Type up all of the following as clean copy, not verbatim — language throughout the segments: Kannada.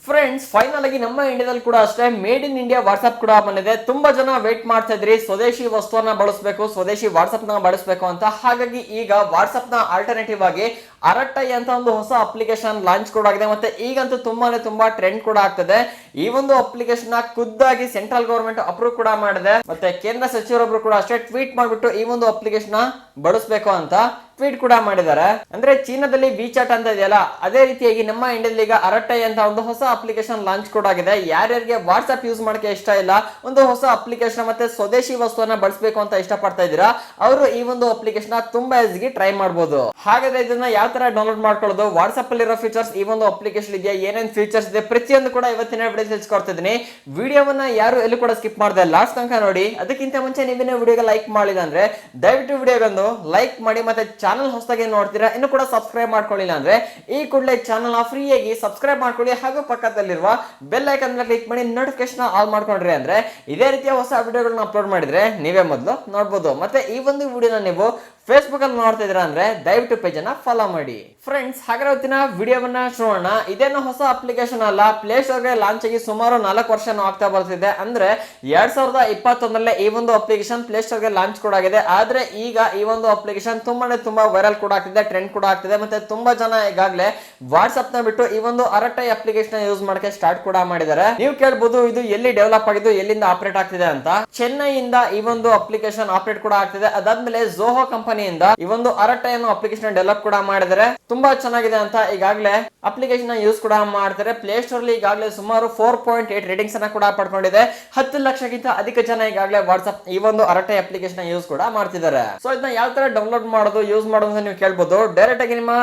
ಫ್ರೆಂಡ್ಸ್ ಫೈನಲ್ ಆಗಿ ನಮ್ಮ ಇಂಡಿಯಾದಲ್ಲಿ ಕೂಡ ಅಷ್ಟೇ ಮೇಡ್ ಇನ್ ಇಂಡಿಯಾ ವಾಟ್ಸ್ಆಪ್ ಕೂಡ ಬಂದಿದೆ. ತುಂಬಾ ಜನ ವೇಟ್ ಮಾಡ್ತಾ ಇದ್ರಿ ಸ್ವದೇಶಿ ವಸ್ತುವನ್ನ ಬಳಸಬೇಕು, ಸ್ವದೇಶಿ ವಾಟ್ಸ್ಆಪ್ ನ ಬಳಸಬೇಕು ಅಂತ. ಹಾಗಾಗಿ ಈಗ ವಾಟ್ಸ್ಆಪ್ ನ ಆಲ್ಟರ್ನೇಟಿವ್ ಆಗಿ ಅರಟ್ಟೈ ಅಂತ ಒಂದು ಹೊಸ ಅಪ್ಲಿಕೇಶನ್ ಲಾಂಚ್ ಕೂಡ ಆಗಿದೆ. ಮತ್ತೆ ಈಗಂತೂ ತುಂಬಾ ಟ್ರೆಂಡ್ ಕೂಡ ಆಗ್ತದೆ. ಈ ಒಂದು ಅಪ್ಲಿಕೇಶನ್ ಖುದ್ದಾಗಿ ಸೆಂಟ್ರಲ್ ಗವರ್ಮೆಂಟ್ ಅಪ್ರೂವ್ ಕೂಡ ಮಾಡಿದೆ. ಮತ್ತೆ ಕೇಂದ್ರ ಸಚಿವರೊಬ್ರು ಕೂಡ ಅಷ್ಟೇ ಟ್ವೀಟ್ ಮಾಡಿಬಿಟ್ಟು ಈ ಒಂದು ಅಪ್ಲಿಕೇಶನ್ ಬಳಸಬೇಕು ಅಂತ ಟ್ವೀಟ್ ಕೂಡ ಮಾಡಿದ್ದಾರೆ. ಅಂದ್ರೆ ಚೀನಾದಲ್ಲಿ ವಿಚಾಟ್ ಅಂತ ಇದೆಯಲ್ಲ, ಅದೇ ರೀತಿಯಾಗಿ ನಮ್ಮ ಇಂಡಿಯಾದಲ್ಲಿ ಈಗ ಅರಟ್ಟೈ ಅಂತ ಒಂದು ಹೊಸ ಅಪ್ಲಿಕೇಶನ್ ಲಾಂಚ್ ಕೂಡ ಆಗಿದೆ. ಯಾರ್ಯಾರಿಗೆ ವಾಟ್ಸ್ಆಪ್ ಯೂಸ್ ಮಾಡಕ್ಕೆ ಇಷ್ಟ ಇಲ್ಲ, ಒಂದು ಹೊಸ ಅಪ್ಲಿಕೇಶನ್ ಮತ್ತೆ ಸ್ವದೇಶಿ ವಸ್ತುವನ್ನ ಬಳಸಬೇಕು ಅಂತ ಇಷ್ಟಪಡ್ತಾ ಇದ್ದೀರಾ, ಅವರು ಈ ಒಂದು ಅಪ್ಲಿಕೇಶನ್ ತುಂಬಾ ಈಸಿಗೆ ಟ್ರೈ ಮಾಡಬಹುದು. ಹಾಗಾದ್ರೆ ಇದನ್ನ ಯಾವ ತರ ಡೌನ್ಲೋಡ್ ಮಾಡ್ಕೊಳ್ಳೋದು, ವಾಟ್ಸ್ಆಪ್ ಅಲ್ಲಿ ಇರೋ ಫೀಚರ್ಸ್ ಈ ಒಂದು ಅಪ್ಲಿಕೇಶನ್ ಇದೆಯಾ, ಏನೇನ್ ಫೀಚರ್ಸ್ ಇದೆ, ಪ್ರತಿಯೊಂದು ಕೂಡ ಇವತ್ತಿನ ವಿಡಿಯೋ ತಿಳಿಸ್ಕೊಡ್ತಿದ್ದೀನಿ. ವಿಡಿಯೋವನ್ನ ಯಾರು ಎಲ್ಲೂ ಕೂಡ ಸ್ಕಿಪ್ ಮಾಡದೆ ಲಾಸ್ಟ್ ತನಕ ನೋಡಿ. ಅದಕ್ಕಿಂತ ಮುಂಚೆ ನೀವೇನೇ ವಿಡಿಯೋಗೆ ಲೈಕ್ ಮಾಡಿಲ್ಲ ಅಂದ್ರೆ ದಯವಿಟ್ಟು ವಿಡಿಯೋಗೊಂದು ಲೈಕ್ ಮಾಡಿ. ಮತ್ತೆ ಚಾನಲ್ ಹೊಸದಾಗಿ ನೋಡ್ತೀರಾ ಇನ್ನು ಕೂಡ ಸಬ್ಸ್ಕ್ರೈಬ್ ಮಾಡ್ಕೊಳ್ಳಿಲ್ಲ ಅಂದ್ರೆ ಈ ಕೂಡಲೇ ಚಾನಲ್ ಫ್ರೀ ಆಗಿ ಸಬ್ಸ್ಕ್ರೈಬ್ ಮಾಡ್ಕೊಳ್ಳಿ. ಹಾಗೂ ಪಕ್ಕದಲ್ಲಿರುವ ಬೆಲ್ ಐಕಾನ್ ಮೇಲೆ ಕ್ಲಿಕ್ ಮಾಡಿ ನೋಟಿಫಿಕೇಶನ್ ಆಲ್ ಮಾಡ್ಕೊಂಡ್ರಿ ಅಂದ್ರೆ ಇದೇ ರೀತಿಯ ಹೊಸ ವಿಡಿಯೋಗಳನ್ನ ಅಪ್ಲೋಡ್ ಮಾಡಿದ್ರೆ ನೀವೇ ಮೊದಲು ನೋಡಬಹುದು. ಮತ್ತೆ ಈ ಒಂದು ವಿಡಿಯೋನ ನೀವು ಫೇಸ್ಬುಕ್ ಅಲ್ಲಿ ನೋಡ್ತಾ ಇದ್ದೀರಾ ಅಂದ್ರೆ ದಯವಿಟ್ಟು ಪೇಜ್ ಅನ್ನ ಫಾಲೋ ಮಾಡಿ. ಫ್ರೆಂಡ್ಸ್ ಹಾಗಾದ್ರೆ ಇವತ್ತಿನ ವಿಡಿಯೋವನ್ನ ಶುರುವೋಣ. ಇದೇನು ಹೊಸ ಅಪ್ಲಿಕೇಶನ್ ಅಲ್ಲ, ಪ್ಲೇ ಸ್ಟೋರ್ ಗೆ ಲಾಂಚ್ ಆಗಿ ಸುಮಾರು 4 ವರ್ಷ ಆಗ್ತಾ ಬರ್ತಿದೆ. ಅಂದ್ರೆ 2021 ಈ ಒಂದು ಅಪ್ಲಿಕೇಶನ್ ಪ್ಲೇ ಸ್ಟೋರ್ ಗೆ ಲಾಂಚ್ ಕೂಡ ಆಗಿದೆ. ಆದ್ರೆ ಈಗ ಈ ಒಂದು ಅಪ್ಲಿಕೇಶನ್ ತುಂಬಾ ವೈರಲ್ ಕೂಡ ಆಗ್ತಿದೆ, ಟ್ರೆಂಡ್ ಕೂಡ ಆಗ್ತಿದೆ. ಮತ್ತೆ ತುಂಬಾ ಜನ ಈಗಾಗಲೇ ವಾಟ್ಸ್ಆಪ್ ನ ಬಿಟ್ಟು ಈ ಒಂದು ಅರಟ್ಟೈ ಅಪ್ಲಿಕೇಶನ್ ಯೂಸ್ ಮಾಡಕ್ಕೆ ಸ್ಟಾರ್ಟ್ ಕೂಡ ಮಾಡಿದ್ದಾರೆ. ನೀವು ಕೇಳಬಹುದು ಇದು ಎಲ್ಲಿ ಡೆವಲಪ್ ಆಗಿದ್ದು, ಎಲ್ಲಿಂದ ಆಪರೇಟ್ ಆಗ್ತಿದೆ ಅಂತ. ಚೆನ್ನೈಯಿಂದ ಈ ಒಂದು ಅಪ್ಲಿಕೇಶನ್ ಆಪರೇಟ್ ಕೂಡ ಆಗ್ತಿದೆ. ಅದಾದ್ಮೇಲೆ ಝೋಹೋ ಕಂಪನಿಯಿಂದ ಈ ಒಂದು ಅರಟ್ಟೈ ಅನ್ನೋ ಅಪ್ಲಿಕೇಶನ್ ಡೆವಲಪ್ ಕೂಡ ಮಾಡಿದರೆ ತುಂಬಾ ಚೆನ್ನಾಗಿದೆ ಅಂತ ಈಗಾಗಲೇ ಅಪ್ಲಿಕೇಶನ್ ಯೂಸ್ ಕೂಡ ಮಾಡ್ತಾರೆ. ಪ್ಲೇ ಸ್ಟೋರ್ ಅಲ್ಲಿ ಈಗಾಗಲೇ ಸುಮಾರು 4.8 ರೇಟಿಂಗ್ಸ್ ಅನ್ನ ಕೂಡ ಪಡ್ಕೊಂಡಿದೆ. 10 ಲಕ್ಷಕ್ಕಿಂತ ಅಧಿಕ ಜನ ಈಗಾಗಲೇ ವಾಟ್ಸ್ಆಪ್ ಈ ಒಂದು ಅರಟ್ಟೈ ಅಪ್ಲಿಕೇಶನ್ ಯೂಸ್ ಕೂಡ ಮಾಡ್ತಿದ್ದಾರೆ. ಸೊ ಇದನ್ನ ಯಾವ ತರ ಡೌನ್ಲೋಡ್ ಮಾಡೋದು, ಯೂಸ್ ಮಾಡೋದು ಅಂತ ನೀವು ಕೇಳಬಹುದು. ಡೈರೆಕ್ಟ್ ಆಗಿ ನಿಮ್ಮ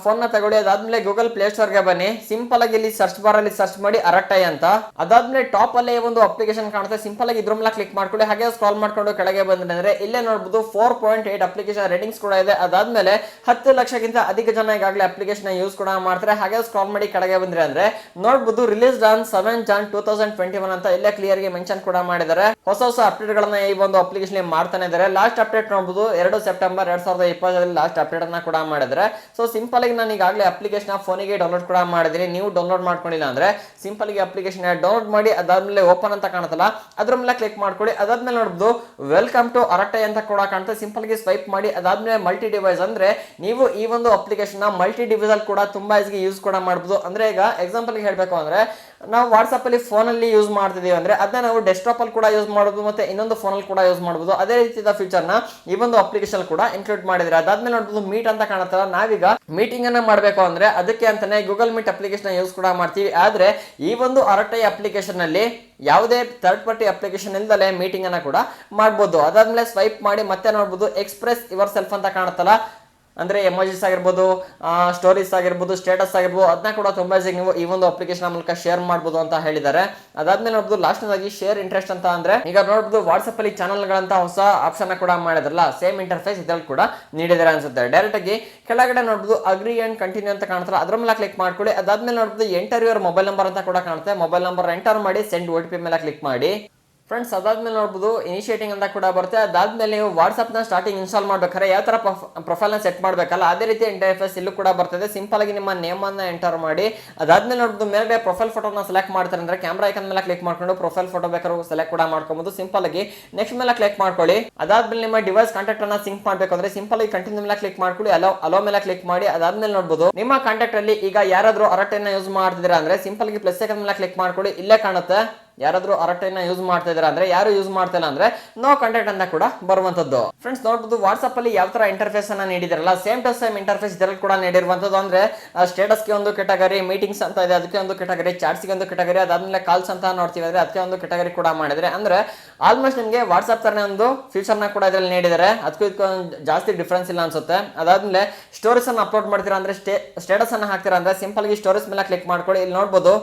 ಫೋನ್ ನ ತಗೊಳ್ಳಿ. ಅದಾದ್ಮೇಲೆ ಗೂಗಲ್ ಪ್ಲೇ ಸ್ಟೋರ್ ಗೆ ಬನ್ನಿ. ಸಿಂಪಲ್ ಆಗಿ ಇಲ್ಲಿ ಸರ್ಚ್ ಬಾರ್ ಅಲ್ಲಿ ಸರ್ಚ್ ಮಾಡಿ ಅರಟ್ಟೈ ಅಂತ. ಅದಾದ್ಮೇಲೆ ಟಾಪ್ ಅಲ್ಲೇ ಒಂದು ಅಪ್ಲಿಕೇಶನ್ ಕಾಣುತ್ತೆ, ಸಿಂಪಲ್ ಆಗಿ ಇದ್ರ ಮೇಲೆ ಕ್ಲಿಕ್ ಮಾಡ್ಕೊಳ್ಳಿ. ಹಾಗೆ ಸ್ಕ್ರಾಲ್ ಮಾಡ್ಕೊಂಡು ಕೆಳಗೆ ಬಂದ್ರೆ ಅಂದ್ರೆ ಇಲ್ಲೇ ನೋಡಬಹುದು 4.8 ಅಪ್ಲಿಕೇಶನ್ ರೇಟಿಂಗ್ಸ್ ಕೂಡ ಇದೆ. ಅದಾದ್ಮೇಲೆ 10 ಲಕ್ಷಕ್ಕಿಂತ ಅಧಿಕ ಜನ ಈಗಾಗಲೇ ಅಪ್ಲಿಕೇಶನ್ ಯೂಸ್ ಕೂಡ ಮಾಡ್ತಾರೆ. ಹಾಗೆ ಸ್ಕ್ರಾಲ್ ಮಾಡಿ ಕೆಳಗೆ ಬಂದ್ರೆ ಅಂದ್ರೆ ನೋಡಬಹುದು ರಿಲೀಸ್ಡ್ ಆನ್ 7 ಜಾನ್ 2021 ಅಂತ ಇಲ್ಲೇ ಕ್ಲಿಯರ್ ಗೆ ಮೆನ್ಷನ್ ಕೂಡ ಮಾಡಿದ್ದಾರೆ. ಹೊಸ ಅಪ್ಡೇಟ್ ಗಳನ್ನ ಈ ಒಂದು ಅಪ್ಲಿಕೇಶನ್ ಮಾಡ್ತಾನೆ ಇದ್ದಾರೆ. ಲಾಸ್ಟ್ ಅಪ್ಡೇಟ್ ನೋಡಬಹುದು 2 ಸೆಪ್ಟೆಂಬರ್ 2020 ಲಾಸ್ಟ್ ಅಪ್ಡೇಟ್ ಅನ್ನ ಕೂಡ ಮಾಡಿದ್ರೆ. ಸೊ ಸಿಂಪಲ್ ಆಗಿ ನಾನು ಈಗಾಗಲೇ ಅಪ್ಲಿಕೇಶನ್ ಫೋನಿಗೆ ಡೌನ್ಲೋಡ್ ಕೂಡ ಮಾಡಿದೀನಿ. ನೀವು ಡೌನ್ಲೋಡ್ ಮಾಡ್ಕೊಂಡಿಲ್ಲ ಅಂದ್ರೆ ಸಿಂಪಲ್ ಆಗಿ ಅಪ್ಲಿಕೇಶನ್ ಡೌನ್ಲೋಡ್ ಮಾಡಿ ಅದಾದ್ಮೇಲೆ ಓಪನ್ ಅಂತ ಕಾಣುತ್ತಲ್ಲ ಅದ್ರ ಮೇಲೆ ಕ್ಲಿಕ್ ಮಾಡ್ಕೊಳ್ಳಿ. ಅದಾದ್ಮೇಲೆ ನೋಡಬಹುದು ವೆಲ್ಕಮ್ ಟು ಅರಟ್ಟೈ ಅಂತ ಕೂಡ ಕಾಣುತ್ತೆ. ಸಿಂಪಲ್ ಆಗಿ ಸ್ವೈಪ್ ಮಾಡಿ ಅದಾದ್ಮೇಲೆ ಮಲ್ಟಿ ಡಿವೈಸ್ ಅಂದ್ರೆ ನೀವು ಈ ಒಂದು ಅಪ್ಲಿಕೇಶನ್ ಮಲ್ಟಿ ಡಿವೈಸ್ ಅಲ್ಲಿ ಕೂಡ ತುಂಬಾ ಈಸಿಗೆ ಯೂಸ್ ಕೂಡ ಮಾಡಬಹುದು. ಅಂದ್ರೆ ಈಗ ಎಕ್ಸಾಂಪಲ್ ಹೇಳಬೇಕು ಅಂದ್ರೆ ನಾವು ವಾಟ್ಸ್ಆಪ್ ಅಲ್ಲಿ ಫೋನ್ ಅಲ್ಲಿ ಯೂಸ್ ಮಾಡ್ತಿದೀವಿ ಅಂದ್ರೆ ಅದನ್ನ ನಾವು ಡೆಸ್ಕ್ಟಾಪ್ ಅಲ್ಲಿ ಕೂಡ ಯೂಸ್ ಮಾಡಬಹುದು, ಮತ್ತೆ ಇನ್ನೊಂದು ಫೋನ್ ಅಲ್ಲಿ ಕೂಡ ಯೂಸ್ ಮಾಡಬಹುದು. ಅದೇ ರೀತಿಯ ಫೀಚರ್ ನ ಈ ಒಂದು ಅಪ್ಲಿಕೇಶನ್ ಕೂಡ ಇನ್ಕ್ಲೂಡ್ ಮಾಡಿದ್ರೆ. ಅದಾದ್ಮೇಲೆ ನೋಡಬಹುದು ಮೀಟ್ ಅಂತ ಕಾಣುತ್ತಲ್ಲ, ನಾವೀಗ ಮೀಟಿಂಗ್ ಅನ್ನ ಮಾಡಬೇಕು ಅಂದ್ರೆ ಅದಕ್ಕೆ ಅಂತಾನೆ ಗೂಗಲ್ ಮೀಟ್ ಅಪ್ಲಿಕೇಶನ್ ಯೂಸ್ ಕೂಡ ಮಾಡ್ತೀವಿ. ಆದ್ರೆ ಈ ಒಂದು ಅರಟ್ಟೈ ಅಪ್ಲಿಕೇಶನ್ ಅಲ್ಲಿ ಯಾವುದೇ ಥರ್ಡ್ ಪಾರ್ಟಿ ಅಪ್ಲಿಕೇಶನ್ ಇಲ್ದಲೆ ಮೀಟಿಂಗ್ ಅನ್ನ ಕೂಡ ಮಾಡಬಹುದು. ಅದಾದ್ಮೇಲೆ ಸ್ವೈಪ್ ಮಾಡಿ ಮತ್ತೆ ನೋಡಬಹುದು ಎಕ್ಸ್ಪ್ರೆಸ್ ಯುವರ್ ಸೆಲ್ಫ್ ಅಂತ ಕಾಣುತ್ತಲ್ಲ, ಅಂದ್ರೆ ಎಮೋಜಿಸ್ ಆಗಿರ್ಬೋದು, ಸ್ಟೋರೀಸ್ ಆಗಿರ್ಬೋದು, ಸ್ಟೇಟಸ್ ಆಗಿರ್ಬೋದು, ಅದನ್ನ ಕೂಡ ತುಂಬಾ ನೀವು ಈ ಒಂದು ಅಪ್ಲಿಕೇಶನ್ ಮೂಲಕ ಶೇರ್ ಮಾಡಬಹುದು ಅಂತ ಹೇಳಿದ್ದಾರೆ. ಅದಾದ್ಮೇಲೆ ನೋಡಬಹುದು ಲಾಸ್ಟ್ ಆಗಿ ಶೇರ್ ಇಂಟ್ರೆಸ್ಟ್ ಅಂತ ಅಂದ್ರೆ ಈಗ ನೋಡಬಹುದು ವಾಟ್ಸ್ಆಪ್ ಅಲ್ಲಿ ಚಾನಲ್ ಗಳಂತ ಹೊಸ ಆಪ್ಷನ್ ಕೂಡ ಮಾಡಿದ್ರಲ್ಲ, ಸೇಮ್ ಇಂಟರ್ಫೇಸ್ ಇದ್ರಲ್ಲಿ ಕೂಡ ನೀಡಿದ್ದಾರೆ ಅನ್ಸುತ್ತೆ. ಡೈರೆಕ್ಟ್ ಆಗಿ ಕೆಳಗಡೆ ನೋಡಬಹುದು ಅಗ್ರಿ ಅಂಡ್ ಕಂಟಿನ್ಯೂ ಅಂತ ಕಾಣುತ್ತಲ್ಲ ಅದ್ರ ಮೇಲೆ ಕ್ಲಿಕ್ ಮಾಡ್ಕೊಳ್ಳಿ. ಅದಾದ್ಮೇಲೆ ನೋಡಬಹುದು ಎಂಟರ್ ಯುವರ್ ಮೊಬೈಲ್ ನಂಬರ್ ಅಂತ ಕೂಡ ಕಾಣುತ್ತೆ. ಮೊಬೈಲ್ ನಂಬರ್ ಎಂಟರ್ ಮಾಡಿ ಸೆಂಡ್ OTP ಮೇಲೆ ಕ್ಲಿಕ್ ಮಾಡಿ. ಫ್ರೆಂಡ್ಸ್ ಅದಾದ್ಮೇಲೆ ನೋಡಬಹುದು ಇನಿಷಿಯೇಟಿಂಗ್ ಅಂತ ಕೂಡ ಬರುತ್ತೆ. ಅದಾದ್ಮೇಲೆ ನೀವು ವಾಟ್ಸ್ಆಪ್ ನ ಸ್ಟಾರ್ಟಿಂಗ್ ಇನ್ಸ್ಟಾಲ್ ಮಾಡ್ಬೇಕಾದ್ರೆ ಯಾವ ತರ ಪ್ರೊಫೈಲ್ ನ ಸೆಟ್ ಮಾಡ್ಬೇಕಲ್ಲ ಅದೇ ರೀತಿ ಇಂಟರ್ಫೇಸ್ ಇಲ್ಲೂ ಕೂಡ ಬರ್ತದೆ. ಸಿಂಪಲ್ ಆಗಿ ನಿಮ್ಮ ನೇಮ್ ಅನ್ನ ಎಂಟರ್ ಮಾಡಿ ಅದಾದ್ಮೇಲೆ ನೋಡಬಹುದು ಮೇಲೆ ಪ್ರೊಫೈಲ್ ಫೋಟೋನ ಸೆಲೆಕ್ಟ್ ಮಾಡ್ತಾರೆ ಅಂದ್ರೆ ಕ್ಯಾಮ್ರಾ ಐಕನ್ ಮೇಲೆ ಕ್ಲಿಕ್ ಮಾಡ್ಕೊಂಡು ಪ್ರೊಫೈಲ್ ಫೋಟೋ ಬೇಕಾದ್ರೂ ಸೆಲೆಕ್ಟ್ ಕೂಡ ಮಾಡ್ಕೊಬಹುದು. ಸಿಂಪಲ್ ಆಗಿ ನೆಕ್ಸ್ಟ್ ಮೇಲೆ ಕ್ಲಿಕ್ ಮಾಡ್ಕೊಳ್ಳಿ. ಅದಾದ್ಮೇಲೆ ನಿಮ್ಮ ಡಿವೈಸ್ ಕಾಂಟ್ಯಾಕ್ಟ್ ಅನ್ನ ಸಿಂಕ್ ಮಾಡ್ಬೇಕು ಅಂದ್ರೆ ಸಿಂಪಲ್ ಆಗಿ ಕಂಟಿನ್ಯೂ ಮೇಲೆ ಕ್ಲಿಕ್ ಮಾಡ್ಕೊಳ್ಳಿ. ಅಲೋ ಮೇಲೆ ಕ್ಲಿಕ್ ಮಾಡಿ. ಅದಾದ್ಮೇಲೆ ನೋಡಬಹುದು ನಿಮ್ಮ ಕಾಂಟ್ಯಾಕ್ಟ್ ಅಲ್ಲಿ ಈಗ ಯಾರಾದ್ರೂ ಅರಟ್ಟೈನ ಯೂಸ್ ಮಾಡ್ತಿದ್ದೀರಾ ಅಂದ್ರೆ ಸಿಂಪಲ್ ಆಗಿ ಪ್ಲಸ್ ಐಕನ್ ಮೇಲೆ ಕ್ಲಿಕ್ ಮಾಡ್ಕೊಳ್ಳಿ. ಇಲ್ಲೇ ಕಾಣುತ್ತೆ ಯಾರಾದ್ರೂ ಅರಟ್ಟೈನ ಯೂಸ್ ಮಾಡ್ತಾ ಇದಾರೆ ಅಂದ್ರೆ, ಯಾರು ಯೂಸ್ ಮಾಡ್ತಿಲ್ಲ ಅಂದ್ರೆ ನೋ ಕಾಂಟ್ಯಾಕ್ಟ್ ಅಂತ ಕೂಡ ಬರುವಂತದ್ದು. ಫ್ರೆಂಡ್ಸ್ ನೋಡಬಹುದು ವಾಟ್ಸ್ಆಪ್ ಅಲ್ಲಿ ಯಾವ ತರ ಇಂಟರ್ಫೇಸ್ ಅನ್ನ ನೀಡಿದಾರಲ್ಲ ಸೇಮ್ ಟು ಸೇಮ್ ಇಂಟರ್ಫೇಸ್ ಇದರಲ್ಲಿ ಕೂಡ ನೀಡಿರುವಂತದ್ದು. ಅಂದ್ರೆ ಸ್ಟೇಟಸ್ ಗೆ ಒಂದು ಕೆಟಗರಿ, ಮೀಟಿಂಗ್ಸ್ ಅಂತ ಇದೆ ಅದಕ್ಕೆ ಒಂದು ಕೆಟಗರಿ, ಚಾಟ್ಸ್ ಗೆ ಒಂದು ಕೆಟಗರಿ, ಅದಾದ್ಮೇಲೆ ಕಾಲ್ಸ್ ಅಂತ ನೋಡ್ತೀವಿ ಅಂದ್ರೆ ಅದಕ್ಕೆ ಒಂದು ಕೆಟಗರಿ ಕೂಡ ಮಾಡಿದ್ರೆ. ಅಂದ್ರೆ ಆಲ್ಮೋಸ್ಟ್ ನಿಮಗೆ ವಾಟ್ಸ್ಆಪ್ ತರ ಒಂದು ಫೀಚರ್ ನ ಕೂಡ ಇದರಲ್ಲಿ ನೀಡಿದ್ದಾರೆ. ಅದಕ್ಕೂ ಇದಕ್ಕೂ ಜಾಸ್ತಿ ಡಿಫ್ರೆನ್ಸ್ ಇಲ್ಲ ಅನ್ಸುತ್ತೆ. ಅದಾದ್ಮೇಲೆ ಸ್ಟೋರೀಸ್ ಅನ್ನ ಅಪ್ಲೋಡ್ ಮಾಡ್ತೀರಾ ಅಂದ್ರೆ ಸ್ಟೇಟಸ್ ಅನ್ನ ಹಾಕ್ತೀರಾ ಅಂದ್ರೆ ಸಿಂಪಲ್ ಆಗಿ ಸ್ಟೋರೀಸ್ ಮೇಲೆ ಕ್ಲಿಕ್ ಮಾಡ್ಕೊಳ್ಳಿ. ಇಲ್ಲಿ ನೋಡಬಹುದು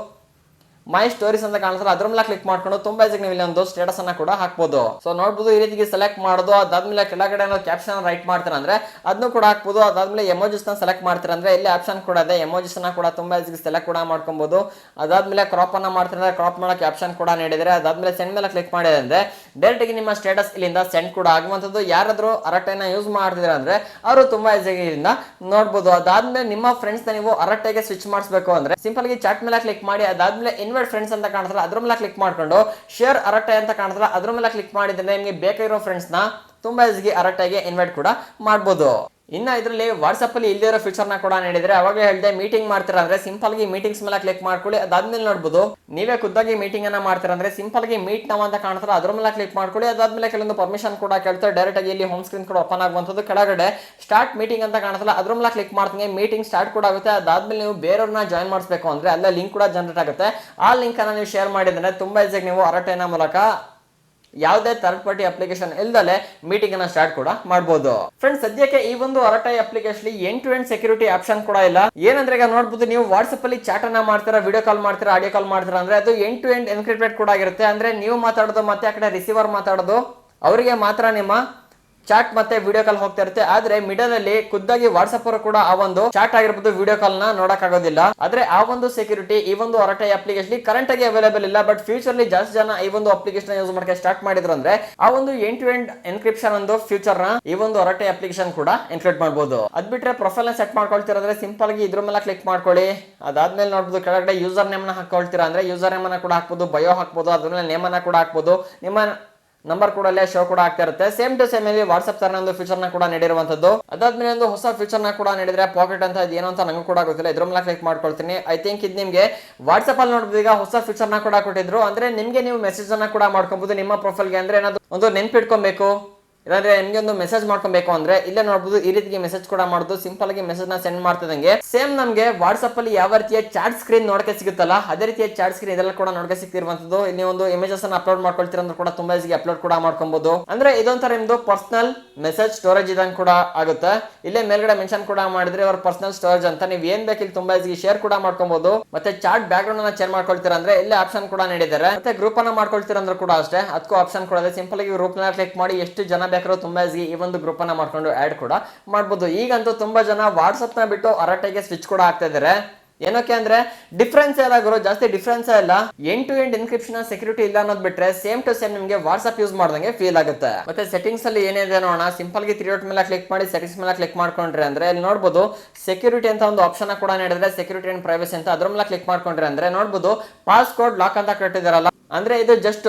ಮೈ ಸ್ಟೋರೀಸ್ ಅಂತ ಕಾಣಿಸಲ್ಲ ಅದ್ರ ಮೇಲೆ ಕ್ಲಿಕ್ ಮಾಡ್ಕೊಂಡು ತುಂಬಾ ಈಸಿ ನೀವು ಇಲ್ಲಿ ಒಂದು ಸ್ಟೇಟಸ್ ಅನ್ನ ಕೂಡ ಹಾಕ್ಬೋದು. ಸೊ ನೋಡ್ಬೋದು ಈ ರೀತಿ ಸೆಲೆಕ್ಟ್ ಮಾಡೋದು, ಅದಾದ್ಮೇಲೆ ಕೆಳಗಡೆ ಕ್ಯಾಪ್ಷನ್ ರೈಟ್ ಮಾಡ್ತೀರ ಅಂದ್ರೆ ಅದನ್ನು ಕೂಡ ಹಾಕ್ಬೋದು. ಅದಾದ್ಮೇಲೆ ಎಮೋಜಿಸ್ ನ ಸೆಲೆಕ್ಟ್ ಮಾಡ್ತೀರ ಅಂದ್ರೆ ಇಲ್ಲಿ ಆಪ್ಷನ್ ಕೂಡ ಇದೆ, ಎಮೋಜಿಸ್ ಅನ್ನ ಕೂಡ ತುಂಬಾ ಈಸಿ ಸೆಲೆಕ್ಟ್ ಕೂಡ ಮಾಡ್ಕೊಬಹುದು. ಅದಾದ್ಮೇಲೆ ಕ್ರಾಪ್ ಅನ್ನ ಮಾಡ್ತೀರ ಅಂದ್ರೆ ಕ್ರಾಪ್ ಮಾಡಕ್ಕೆ ಆಪ್ಷನ್ ಕೂಡ ನೀಡಿದ್ರೆ, ಅದಾದ್ಮೇಲೆ ಸೆಂಡ್ ಮೇಲೆ ಕ್ಲಿಕ್ ಮಾಡಿದ್ರೆ ಅಂದ್ರೆ ಡೈರೆಕ್ಟ್ ಆಗಿ ನಿಮ್ಮ ಸ್ಟೇಟಸ್ ಇಲ್ಲಿಂದ ಸೆಂಡ್ ಕೂಡ ಆಗುವಂತದ್ದು. ಯಾರಾದ್ರೂ ಅರಟೆನ ಯೂಸ್ ಮಾಡ್ತಿದ್ರ ಅಂದ್ರೆ ಅವರು ತುಂಬಾ ಈಸಿಯಾಗಿ ಇಲ್ಲಿಂದ ನೋಡ್ಬೋದು. ಅದಾದ್ಮೇಲೆ ನಿಮ್ಮ ಫ್ರೆಂಡ್ಸ್ ನೀವು ಅರಟೆಗೆ ಸ್ವಿಚ್ ಮಾಡಿಸಬೇಕು ಅಂದ್ರೆ ಸಿಂಪಲ್ ಆಗಿ ಚಾಟ್ ಮೇಲೆ ಕ್ಲಿಕ್ ಮಾಡಿ, ಅದಾದ್ಮೇಲೆ ಇನ್ವೈಟ್ ಫ್ರೆಂಡ್ಸ್ ಅಂತ ಕಾಣಿಸ್ತಾರೆ ಅದ್ರ ಮೇಲೆ ಕ್ಲಿಕ್ ಮಾಡ್ಕೊಂಡು ಶೇರ್ ಅರಟೆ ಅಂತ ಕಾಣಿಸ್ತಾರೆ ಅದ್ರ ಮೇಲೆ ಕ್ಲಿಕ್ ಮಾಡಿದ್ರೆ ನಿಮಗೆ ಬೇಕಾಗಿರೋ ಫ್ರೆಂಡ್ಸ್ ನ ತುಂಬಾ ಈಸಿಯಾಗಿ ಅರಟೆಗೆ ಇನ್ವೈಟ್ ಕೂಡ ಮಾಡಬಹುದು. ಇನ್ನ ಇದರಲ್ಲಿ ವಾಟ್ಸ್ಆಪ್ ಅಲ್ಲಿ ಇಲ್ಲದೇ ಇರೋ ಫೀಚರ್ ನ ಕೂಡ ನೀಡಿದ್ರೆ, ಅವಾಗ ಹೇಳಿದೆ ಮೀಟಿಂಗ್ ಮಾಡ್ತೀರಾ ಅಂದ್ರೆ ಸಿಂಪಲ್ ಆಗಿ ಮೀಟಿಂಗ್ಸ್ ಮೇಲೆ ಕ್ಲಿಕ್ ಮಾಡ್ಕೊಳ್ಳಿ. ಅದಾದ್ಮೇಲೆ ನೋಡಬಹುದು ನೀವೇ ಖುದ್ದಾಗಿ ಮೀಟಿಂಗ್ ಅನ್ನ ಮಾಡ್ತೀರಾ ಅಂದ್ರೆ ಸಿಂಪಲ್ ಆಗಿ ಮೀಟ್ ನಾವು ಅಂತ ಕಾಣ್ತಾರೆ ಅದ್ರ ಮೇಲೆ ಕ್ಲಿಕ್ ಮಾಡ್ಕೊಳ್ಳಿ. ಅದಾದ್ಮೇಲೆ ಕೆಲವೊಂದು ಪರ್ಮಿಷನ್ ಕೂಡ ಕೇಳ್ತಾರೆ, ಡೈರೆಕ್ಟ್ ಆಗಿ ಇಲ್ಲಿ ಹೋಮ್ ಸ್ಕ್ರೀನ್ ಕೂಡ ಓಪನ್ ಆಗುವಂತದ್ದು. ಕೆಳಗಡೆ ಸ್ಟಾರ್ಟ್ ಮೀಟಿಂಗ್ ಅಂತ ಕಾಣಿಸಲ್ಲ ಅದ್ರ ಮೇಲೆ ಕ್ಲಿಕ್ ಮಾಡ್ತೀನಿ, ಮೀಟಿಂಗ್ ಸ್ಟಾರ್ಟ್ ಕೂಡ ಆಗುತ್ತೆ. ಅದಾದ್ಮೇಲೆ ನೀವು ಬೇರೆಯವ್ರನ್ನ ಜಾಯ್ನ್ ಮಾಡಿಸಬೇಕು ಅಂದ್ರೆ ಅಲ್ಲೇ ಲಿಂಕ್ ಕೂಡ ಜನರೇಟ್ ಆಗುತ್ತೆ. ಆ ಲಿಂಕ್ ಅನ್ನ ನೀವು ಶೇರ್ ಮಾಡಿದ್ರೆ ತುಂಬಾ ಈಸಿಯಾಗಿ ನೀವು ಅರಟೆನ ಮೂಲಕ ಯಾವುದೇ ಥರ್ಡ್ ಪಾರ್ಟಿ ಅಪ್ಲಿಕೇಶನ್ ಇಲ್ದಲೆ ಮೀಟಿಂಗ್ ಅನ್ನ ಸ್ಟಾರ್ಟ್ ಕೂಡ ಮಾಡಬಹುದು. ಫ್ರೆಂಡ್ಸ್ ಸದ್ಯಕ್ಕೆ ಈ ಒಂದು Arattai application end to end security option ಕೂಡ ಇಲ್ಲ. ಏನಂದ್ರೆ ಈಗ ನೋಡಬಹುದು ನೀವು ವಾಟ್ಸ್ಆಪ್ ಅಲ್ಲಿ ಚಾಟ್ ಅನ್ನ ಮಾಡ್ತೀರಾ, ವಿಡಿಯೋ ಕಾಲ್ ಮಾಡ್ತೀರಾ, ಆಡಿಯೋ ಕಾಲ್ ಮಾಡ್ತೀರಾ ಅಂದ್ರೆ ಅದು ಎಂಡ್ ಟು ಎಂಡ್ ಎನ್ಕ್ರಿಪ್ಟೆಡ್ ಕೂಡ ಆಗಿರುತ್ತೆ. ಅಂದ್ರೆ ನೀವು ಮಾತಾಡೋದು ಮತ್ತೆ ಆ ಕಡೆ ರಿಸೀವರ್ ಮಾತಾಡೋದು ಅವರಿಗೆ ಮಾತ್ರ ನಿಮ್ಮ ಚಾಟ್ ಮತ್ತೆ ವಿಡಿಯೋ ಕಾಲ್ ಹೋಗ್ತಾ ಇರುತ್ತೆ. ಆದ್ರೆ ಮಿಡಲ್ ಅಲ್ಲಿ ಖುದ್ದಾಗಿ ವಾಟ್ಸ್ಆಪ್ ಅವರು ಕೂಡ ಆ ಒಂದು ಚಾಟ್ ಆಗಿರ್ಬೋದು ವಿಡಿಯೋ ಕಾಲ್ ನ ನೋಡಕ್ ಆಗೋದಿಲ್ಲ. ಆದ್ರೆ ಆ ಒಂದು ಸೆಕ್ಯೂರಿಟಿ ಈ ಒಂದು ಅರಟೆ ಅಪ್ಲಿಕೇಶನ್ ಕರೆಂಟ್ ಆಗಿ ಅವೈಲೇಬಲ್ ಇಲ್ಲ. ಬಟ್ ಫ್ಯೂಚರ್ ಅಲ್ಲಿ ಜಾಸ್ತಿ ಜನ ಈ ಒಂದು ಅಪ್ಲಿಕೇಶನ್ ಯೂಸ್ ಮಾಡಕ್ಕೆ ಸ್ಟಾರ್ಟ್ ಮಾಡಿದ್ರು ಅಂದ್ರೆ ಆ ಒಂದು ಎಂಡ್ ಟು ಎಂಡ್ ಎನ್ಕ್ರಿಪ್ಷನ್ ಒಂದು ಫ್ಯೂಚರ್ ನ ಈ ಒಂದು ಅರಟೆ ಅಪ್ಲಿಕೇಶನ್ ಕೂಡ ಇನ್ಕ್ಲೂಡ್ ಮಾಡಬಹುದು. ಅದ್ ಬಿಟ್ರೆ ಪ್ರೊಫೈಲ್ ನ ಸೆಟ್ ಮಾಡ್ಕೊಳ್ತೀರಾ ಸಿಂಪಲ್ ಆಗಿ ಇದ್ರ ಮೇಲೆ ಕ್ಲಿಕ್ ಮಾಡ್ಕೊಳ್ಳಿ. ಅದಾದ್ಮೇಲೆ ನೋಡಬಹುದು ಕೆಳಗಡೆ ಯೂಸರ್ ನೇಮ್ ನ ಹಾಕೊಳ್ತೀರಾ ಅಂದ್ರೆ ಯೂಸರ್ ನೇಮ್ ಅನ್ನ ಕೂಡ ಹಾಕ್ಬೋದು, ಬಯೋ ಹಾಕ್ಬೋದು, ಅದ್ಮೇಲೆ ನೇಮ್ ಅನ್ನ ಕೂಡ ಹಾಕ್ಬೋದು, ನಿಮ್ಮ ನಂಬರ್ ಕೂಡ ಅಲ್ಲೇ ಶೋ ಕೂಡ ಆಗ್ತಾ ಇರುತ್ತೆ. ಸೇಮ್ ಟು ಸೇಮ್ ಇಲ್ಲಿ ವಾಟ್ಸ್ಆಪ್ ತರ ಒಂದು ಫೀಚರ್ ನ ಕೂಡ ನೀಡಿರುವಂತದ್ದು. ಅದಾದ್ಮೇಲೆ ಒಂದು ಹೊಸ ಫೀಚರ್ ನ ಕೂಡ ನೀಡಿದ್ರೆ ಪಾಕೆಟ್ ಅಂತ ಏನೋ ಅಂತ ನಂಗೂ ಕೂಡ ಗೊತ್ತಿಲ್ಲ, ಇದ್ರ ಮೇಲೆ ಕ್ಲಿಕ್ ಮಾಡ್ಕೊಳ್ತೀನಿ. ಐ ಥಿಂಕ್ ಇದು ನಿಮ್ಗೆ ವಾಟ್ಸ್ಆಪ್ ಅಲ್ಲಿ ನೋಡಬಹುದು ಈಗ ಹೊಸ ಫೀಚರ್ ನ ಕೂಡ ಕೊಟ್ಟಿದ್ರು. ಅಂದ್ರೆ ನಿಮ್ಗೆ ನೀವು ಮೆಸೇಜ್ ಅನ್ನ ಕೂಡ ಮಾಡ್ಕೊಬಹುದು ನಿಮ್ಮ ಪ್ರೊಫೈಲ್ ಗೆ. ಅಂದ್ರೆ ಏನಾದ್ರು ಒಂದು ನೆನ್ಪಿಟ್ಕೊಬೇಕು ಇಲ್ಲಾಂದ್ರೆ ನಿಮ್ಗೆ ಒಂದು ಮೆಸೇಜ್ ಮಾಡ್ಕೊಬೇಕು ಅಂದ್ರೆ ಇಲ್ಲೇ ನೋಡಬಹುದು ಈ ರೀತಿ ಮೆಸೇಜ್ ಕೂಡ ಮಾಡೋದು. ಸಿಂಪಲ್ ಆಗಿ ಮೆಸೇಜ್ ನ ಸೆಂಡ್ ಮಾಡ್ತಿದಂಗೆ ಸೇಮ್ ನಮ್ಗೆ ವಾಟ್ಸ್ಆಪ್ ಅಲ್ಲಿ ಯಾವ ರೀತಿಯ ಚಾಟ್ ಸ್ಕ್ರೀನ್ ನೋಡಕ್ಕೆ ಸಿಗುತ್ತಲ್ಲ ಅದೇ ರೀತಿಯ ಚಾಟ್ ಸ್ಕ್ರೀನ್ ಇದೆಲ್ಲ ಕೂಡ ನೋಡಕ್ಕೆ ಸಿಗ್ತಿರುವಂತದ್ದು. ಇಲ್ಲಿ ಒಂದು ಇಮೇಜಸ್ ಅನ್ನ ಅಪ್ಲೋಡ್ ಮಾಡ್ಕೊಳ್ತೀರ ಅಂದ್ರೆ ಕೂಡ ತುಂಬಾ ಈಸಿ ಅಪ್ಲೋಡ್ ಕೂಡ ಮಾಡ್ಕೊಬಹುದು. ಅಂದ್ರೆ ಇದೊಂಥರ ನಿಮ್ದು ಪರ್ಸನಲ್ ಮೆಸೇಜ್ ಸ್ಟೋರೇಜ್ ಇದಂಗ್ ಕೂಡ ಆಗುತ್ತೆ. ಇಲ್ಲೇ ಮೇಲ್ಗಡೆ ಮೆನ್ಷನ್ ಕೂಡ ಮಾಡಿದ್ರೆ ಅವ್ರ ಪರ್ಸನಲ್ ಸ್ಟೋರೇಜ್ ಅಂತ ನೀವು ಏನ್ ಬೇಕು ಇಲ್ಲಿ ತುಂಬಾ ಈಸಿ ಶೇರ್ ಕೂಡ ಮಾಡ್ಕೊಬಹುದು. ಮತ್ತೆ ಚಾಟ್ ಬ್ಯಾಕ್ ಗ್ರೌಂಡ್ ಅನ್ನ ಚೇಂಜ್ ಮಾಡ್ಕೊಳ್ತೀರ ಅಂದ್ರೆ ಇಲ್ಲಿ ಆಪ್ಷನ್ ಕೂಡ ನೀಡಿದ್ದಾರೆ. ಮತ್ತೆ ಗ್ರೂಪ್ ಅನ್ನ ಮಾಡ್ಕೊಳ್ತೀರ ಅಂದ್ರೆ ಕೂಡ ಅಷ್ಟೇ ಅದಕ್ಕೂ ಆಪ್ಷನ್ ಕೂಡ ಇದೆ. ಸಿಂಪಲ್ ಆಗಿ ಗ್ರೂಪ್ ನ ಕ್ಲಿಕ್ ಮಾಡಿ ಎಷ್ಟು ಜನ ಬೇಕಾದ್ರೂ ತುಂಬಾ ಈಸಿ ಈ ಒಂದು ಗ್ರೂಪ್ ಅನ್ನ ಮಾಡ್ಕೊಂಡು ಆಡ್ ಕೂಡ ಮಾಡಬಹುದು. ಈಗಂತೂ ತುಂಬಾ ಜನ ವಾಟ್ಸ್ಆಪ್ ನ ಬಿಟ್ಟು ಅರಟೆಗೆ ಸ್ವಿಚ್ ಕೂಡ ಆಗ್ತಾ ಇದಾರೆ. ಏನಕ್ಕೆ ಅಂದ್ರೆ ಡಿಫ್ರೆನ್ಸ್ ಎಲ್ಲ ಗುರು, ಜಾಸ್ತಿ ಡಿಫ್ರೆನ್ಸ್ ಇಲ್ಲ. End to end encryption security ಇಲ್ಲ ಅನ್ನೋದು ಬಿಟ್ರೆ ಸೇಮ್ ಟು ಸೇಮ್ ನಿಮಗೆ ವಾಟ್ಸ್ಆಪ್ ಯೂಸ್ ಮಾಡ್ದಂಗೆ ಫೀಲ್ ಆಗುತ್ತೆ. ಮತ್ತೆ ಸೆಟ್ಟಿಂಗ್ಸ್ ಅಲ್ಲಿ ಏನಿದೆ ನೋಡೋಣ. ಸಿಂಪಲ್ ಆಗಿ 3 ಡಾಟ್ ಮೇಲೆ ಕ್ಲಿಕ್ ಮಾಡಿ ಸೆಟ್ಟಿಂಗ್ಸ್ ಮೇಲೆ ಕ್ಲಿಕ್ ಮಾಡ್ಕೊಂಡ್ರೆ ಅಂದ್ರೆ ಇಲ್ಲಿ ನೋಡಬಹುದು ಸೆಕ್ಯೂರಿಟಿ ಅಂತ ಒಂದು ಆಪ್ಷನ್ ಕೂಡ ನೀಡಿದ್ರೆ ಸೆಕ್ಯೂರಿಟಿ ಅಂಡ್ ಪ್ರೈವಸಿ ಅಂತ ಅದ್ರ ಮೇಲೆ ಕ್ಲಿಕ್ ಮಾಡ್ಕೊಂಡ್ರೆ ಅಂದ್ರೆ ನೋಡಬಹುದು ಪಾಸ್ಕೋಡ್ ಲಾಕ್ ಅಂತ ಕೊಟ್ಟಿದಾರಲ್ಲ. ಅಂದ್ರೆ ಇದು ಜಸ್ಟ್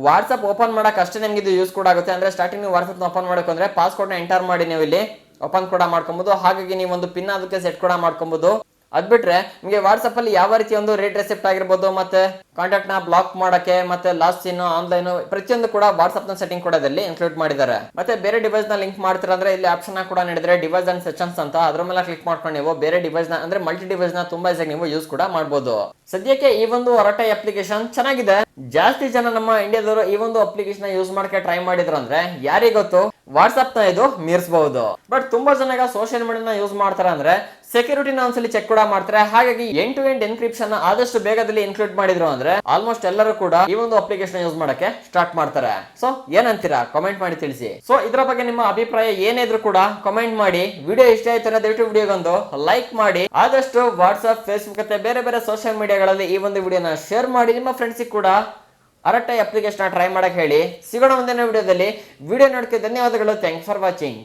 ವಾಟ್ಸ್ಆಪ್ ಓಪನ್ ಮಾಡಕ್ ಅಷ್ಟೇ ನಿಮ್ಗೆ ಇದು ಯೂಸ್ ಕೂಡ ಆಗುತ್ತೆ. ಅಂದ್ರೆ ಸ್ಟಾರ್ಟಿಂಗ್ ನೀವು ವಾಟ್ಸ್ಆಪ್ ಓಪನ್ ಮಾಡಬೇಕು ಅಂದ್ರೆ ಪಾಸ್ಕೋಡ್ ನ ಎಂಟರ್ ಮಾಡಿ ನೀವು ಇಲ್ಲಿ ಓಪನ್ ಕೂಡ ಮಾಡ್ಕೊಬಹುದು. ಹಾಗಾಗಿ ನೀವು ಒಂದು ಪಿನ್ ಅದಕ್ಕೆ ಸೆಟ್ ಕೂಡ ಮಾಡ್ಕೊಬಹುದು. ಅದ್ ಬಿಟ್ರೆ ನಿಮಗೆ ವಾಟ್ಸ್ಆಪ್ ಅಲ್ಲಿ ಯಾವ ರೀತಿ ಒಂದು ರೇಟ್ ರೆಸಿಪ್ಟ್ ಆಗಿರ್ಬೋದು, ಮತ್ತೆ ಕಾಂಟ್ಯಾಕ್ಟ್ ನ ಬ್ಲಾಕ್ ಮಾಡಕ್ಕೆ, ಮತ್ತೆ ಲಾಸ್ಟ್ ಸೀನ್ ಆನ್ಲೈನ್ ಪ್ರತಿಯೊಂದು ಕೂಡ ವಾಟ್ಸ್ಆಪ್ ನ ಸೆಟ್ಟಿಂಗ್ ಕೂಡ ಇದರಲ್ಲಿ ಇನ್ಕ್ಲೂಡ್ ಮಾಡಿದ್ದಾರೆ. ಮತ್ತೆ ಬೇರೆ ಡಿವೈಸ್ ನ ಲಿಂಕ್ ಮಾಡ್ತೀರಾ ಅಂದ್ರೆ ಇಲ್ಲಿ ಆಪ್ಷನ್ ಕೂಡ ನೀಡಿದ್ರೆ ಡಿವೈಸ್ ಅಂಡ್ ಸೆಕ್ಷನ್ಸ್ ಅಂತ ಅದ್ರ ಮೇಲೆ ಕ್ಲಿಕ್ ಮಾಡ್ಕೊಂಡು ನೀವು ಬೇರೆ ಡಿವೈಸ್ ನ ಅಂದ್ರೆ ಮಲ್ಟಿ ಡಿವೈಸ್ ನ ತುಂಬಾ ಈಸಿಯಾಗಿ ನೀವು ಯೂಸ್ ಕೂಡ ಮಾಡಬಹುದು. ಸದ್ಯಕ್ಕೆ ಈ ಒಂದು ಅರಟೆ ಅಪ್ಲಿಕೇಶನ್ ಚೆನ್ನಾಗಿದೆ. ಜಾಸ್ತಿ ಜನ ನಮ್ಮ ಇಂಡಿಯಾದವರು ಈ ಒಂದು ಅಪ್ಲಿಕೇಶನ್ ಯೂಸ್ ಮಾಡಕ್ಕೆ ಟ್ರೈ ಮಾಡಿದ್ರು ಅಂದ್ರೆ ಯಾರಿಗೊತ್ತು ವಾಟ್ಸ್ಆಪ್ ನ ಇದು ಮೀರಿಸಬಹುದು. ಬಟ್ ತುಂಬಾ ಜನ ಈಗ ಸೋಷಿಯಲ್ ಮೀಡಿಯಾನ ಯೂಸ್ ಮಾಡ್ತಾರೆ ಅಂದ್ರೆ ಸೆಕ್ಯೂರಿಟಿನ ಒಂದ್ಸಲಿ ಚೆಕ್ ಕೂಡ ಮಾಡ್ತಾರೆ. ಹಾಗಾಗಿ ಎಂಡ್ ಟು ಎಂಡ್ ಎನ್ಕ್ರಿಪ್ಷನ್ ಆದಷ್ಟು ಬೇಗದಲ್ಲಿ ಇನ್ಕ್ಲೂಡ್ ಮಾಡಿದ್ರು ಅಂದ್ರೆ ಆಲ್ಮೋಸ್ಟ್ ಎಲ್ಲರೂ ಕೂಡ ಈ ಒಂದು ಅಪ್ಲಿಕೇಶನ್ ಯೂಸ್ ಮಾಡಕ್ಕೆ ಸ್ಟಾರ್ಟ್ ಮಾಡ್ತಾರೆ. ಸೊ ಏನಂತೀರಾ ಕಾಮೆಂಟ್ ಮಾಡಿ ತಿಳಿಸಿ. ಸೊ ಇದರ ಬಗ್ಗೆ ನಿಮ್ಮ ಅಭಿಪ್ರಾಯ ಏನೇ ಇದ್ರೂ ಕೂಡ ಕಾಮೆಂಟ್ ಮಾಡಿ. ವಿಡಿಯೋ ಇಷ್ಟ ಆಯ್ತು ಅಂದ್ರೆ ದಯವಿಟ್ಟು ವಿಡಿಯೋಗೊಂದು ಲೈಕ್ ಮಾಡಿ. ಆದಷ್ಟು ವಾಟ್ಸ್ಆಪ್, ಫೇಸ್ಬುಕ್ ಮತ್ತೆ ಬೇರೆ ಬೇರೆ ಸೋಷಿಯಲ್ ಮೀಡಿಯಾಗಳಲ್ಲಿ ಈ ಒಂದು ವಿಡಿಯೋನ ಶೇರ್ ಮಾಡಿ. ನಿಮ್ಮ ಫ್ರೆಂಡ್ಸಿಗೆ ಕೂಡ ಅರಟೆ ಅಪ್ಲಿಕೇಶನ್ ಟ್ರೈ ಮಾಡಕ್ ಹೇಳಿ. ಸಿಗೋಣ ಮುಂದಿನ ವಿಡಿಯೋದಲ್ಲಿ. ವಿಡಿಯೋ ನೋಡಕ್ಕೆ ಧನ್ಯವಾದಗಳು. Thanks for watching.